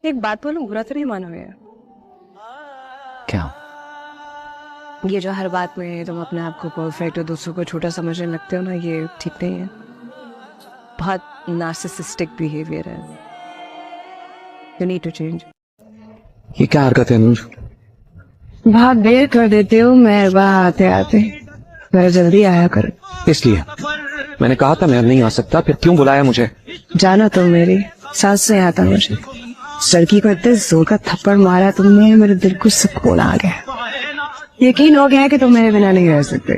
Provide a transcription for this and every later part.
एक बात बोलूं, बुरा तो नहीं मानोगे? क्या? ये जो हर बात में तुम अपने आप को परफेक्ट और दूसरों को छोटा समझने लगते हो ना, ये ठीक नहीं है। बहुत नार्सिसिस्टिक बिहेवियर है। You need to change. ये क्या हरकत है नूर? बहुत देर कर देते हो, मैं वहां आते आते। मैं जल्दी आया कर। इसलिए मैंने कहा था मैं अब नहीं आ सकता, फिर क्यों बुलाया मुझे? जानो तुम मेरी सांस नहीं आता मुझे। लड़की को इतने जोर का थप्पड़ मारा तुमने, मेरे दिल को सुकून आ गया। यकीन हो गया कि तुम मेरे बिना नहीं रह सकते।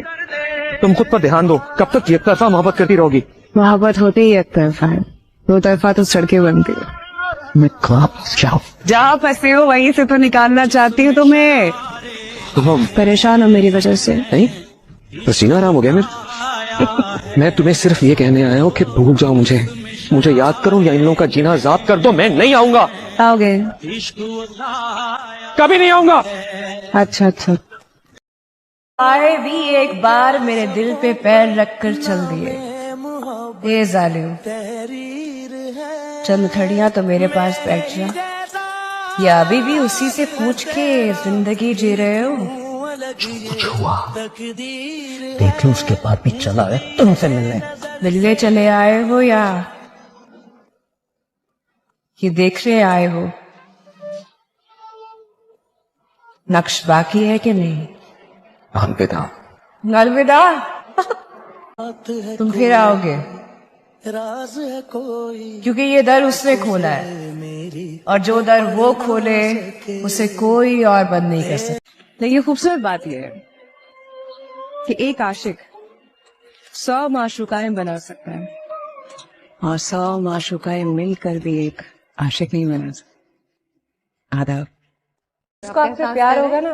तुम खुद पर ध्यान दो। कब तक एक तरफा मोहब्बत करती रहोगी? मोहब्बत होते ही एक तरफा है, दो तरफा तो सड़कें बनती है। मैं कहाँ फंस जाऊं? जहाँ फंसे हो वहीं से तो निकालना चाहती हूँ तुम्हें। तुम परेशान हो मेरी वजह से? नहीं, पसीना आराम हो गया मेरा। मैं तुम्हें सिर्फ ये कहने आया हूँ कि भूल जाओ मुझे याद करो या इन लोगों का जीना ज़ाब कर दो। मैं नहीं आऊंगा। आओगे? कभी नहीं आऊंगा। अच्छा अच्छा। आए भी एक बार मेरे दिल पे पैर रखकर चल दिए, ये जालिम। चंद घड़ियां तो मेरे पास बैठ जा, या अभी भी उसी से पूछ के जिंदगी जी रहे हो? कुछ हुआ देख लो, उसके बाद भी चला है तुमसे मिलने चले आए हो या ये देखने आए हो? नक्श बाकी है कि नहीं? अलविदा। अलविदा। तुम फिर आओगे, क्योंकि ये दर उसने खोला है, और जो दर वो खोले उसे कोई और बंद नहीं कर सकता। लेकिन खूबसूरत बात यह है कि एक आशिक 100 माशूकाएं बना सकता है, और 100 माशूकाएं मिलकर भी एक आशिक नहीं बना सकता। आदाब। उसको आपसे प्यार होगा ना,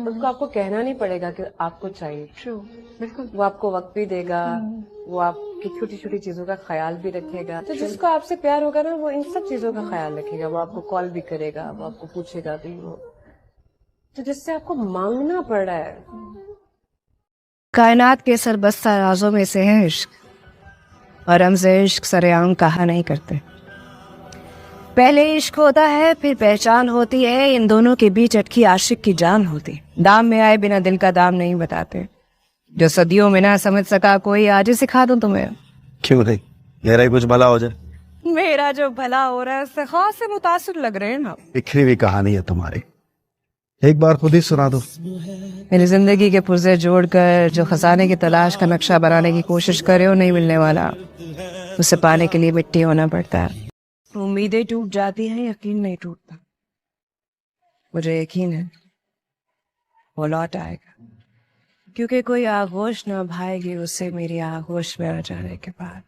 उसको आपको कहना नहीं पड़ेगा कि आपको चाहिए। बिल्कुल। वो आपको वक्त भी देगा, वो आपकी छोटी छोटी चीजों का ख्याल भी रखेगा। तो जिसको आपसे प्यार होगा ना, वो इन सब चीजों का ख्याल रखेगा। वो आपको कॉल भी करेगा, वो आपको पूछेगा भी। वो तो जिससे आपको मांगना पड़ रहा है। कायनात के सरबस्ता राजों में से है इश्क, और हमसे इश्क सरेआम कहा नहीं करते। पहले इश्क होता है, फिर पहचान होती है, इन दोनों के बीच अटकी आशिक की जान होती। दाम में आए बिना दिल का दाम नहीं बताते। जो सदियों में ना समझ सका कोई, आज ही सिखा दूं तुम्हें। क्यों नहीं, मेरा ही कुछ भला हो जाए। मेरा जो भला हो रहा है उससे खास से मुतासिर लग रहे हैं ना। बिखरी हुई कहानी है तुम्हारी, एक बार खुद ही सुना दो। मेरी जिंदगी के पुर्जे जोड़कर जो खजाने की तलाश का नक्शा बनाने की कोशिश करे हो, नहीं मिलने वाला। उसे पाने के लिए मिट्टी होना पड़ता है। उम्मीदें टूट जाती हैं, यकीन नहीं टूटता। मुझे यकीन है वो लौट आएगा, क्योंकि कोई आगोश न भाएगी उसे मेरी आगोश में आ जाने के बाद।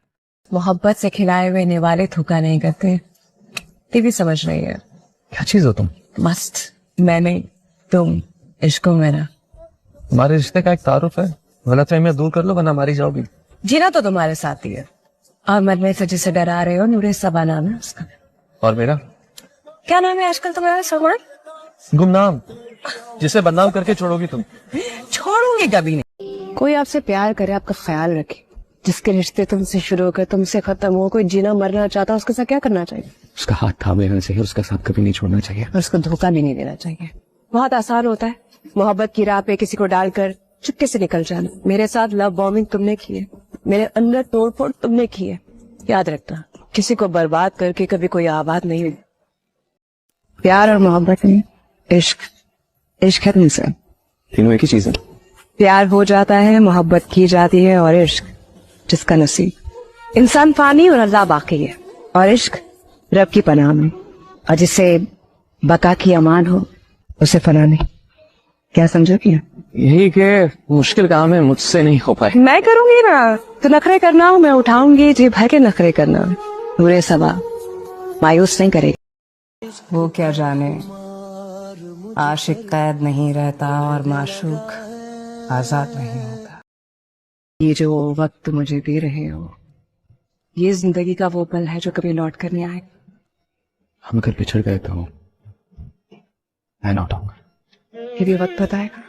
मोहब्बत से खिलाए हुए निवाले थूका नहीं करते। टीवी समझ रही है? क्या चीज हो तुम? मस्त। मैंने तुम इश्क मेरा। हमारे रिश्ते का एक तारुफ है, गलतफहमियां दूर कर लो वरना मारी जाओगी। जीना तो तुम्हारे साथ ही है, और मरने से जिसे डरा रहे हो नूरे सबा नाम है उसका। और मेरा क्या नाम है आजकल तुम्हारा? सलमान? गुमनाम, जिसे बदनाम करके छोड़ोगी तुम। छोड़ूंगी कभी नहीं। कोई आपसे प्यार करे, आपका ख्याल रखे, जिसके रिश्ते तुमसे शुरू होकर तुमसे खत्म हो, कोई जीना मरना चाहता, उसके साथ क्या करना चाहिए? उसका हाथ थामे रहना चाहिए, उसका साथ कभी नहीं छोड़ना चाहिए, और उसको धोखा भी नहीं देना चाहिए। बहुत आसान होता है मोहब्बत की राह पे किसी को डालकर चुपके से निकल जाना। मेरे साथ लव बॉम्बिंग तुमने की है, मेरे अंदर तोड़फोड़ तुमने की है। याद रखना, किसी को बर्बाद करके कभी कोई आबाद नहीं हुई। प्यार और मोहब्बत नहीं, इश्क। इश्क है तुमसे। तीनों एक ही चीज है। प्यार हो जाता है, मोहब्बत की जाती है, और इश्क जिसका नसीब। इंसान फानी और अल्लाह बाकी है, और इश्क रब की पनाह में, और जिसे बका की अमान हो उसे फना नहीं। क्या समझो? क्या यही के मुश्किल काम है, मुझसे नहीं हो पाए। मैं करूंगी ना, तो नखरे करना हो मैं उठाऊंगी, जी भर के नखरे करना। पूरे सबा मायूस नहीं करेगी। वो क्या जाने, आशिक कैद नहीं रहता और माशूक आजाद नहीं होता। ये जो वक्त मुझे दे रहे हो, ये जिंदगी का वो पल है जो कभी लौट कर नहीं आएगा। हम अगर बिछड़ गए तो मैं लौट आऊंगा। फिर ये वक्त बताएगा।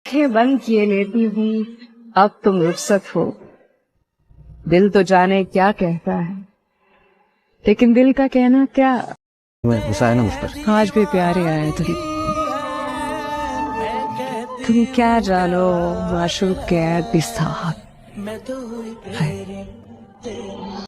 आंखें बंद किए लेती हूँ, अब तुम रुखसत हो। दिल तो जाने क्या कहता है, लेकिन दिल का कहना क्या। तुम्हें गुस्सा है ना मुझ पर? आज भी प्यारे आए तुम क्या जानो माशूक के बिस्तार है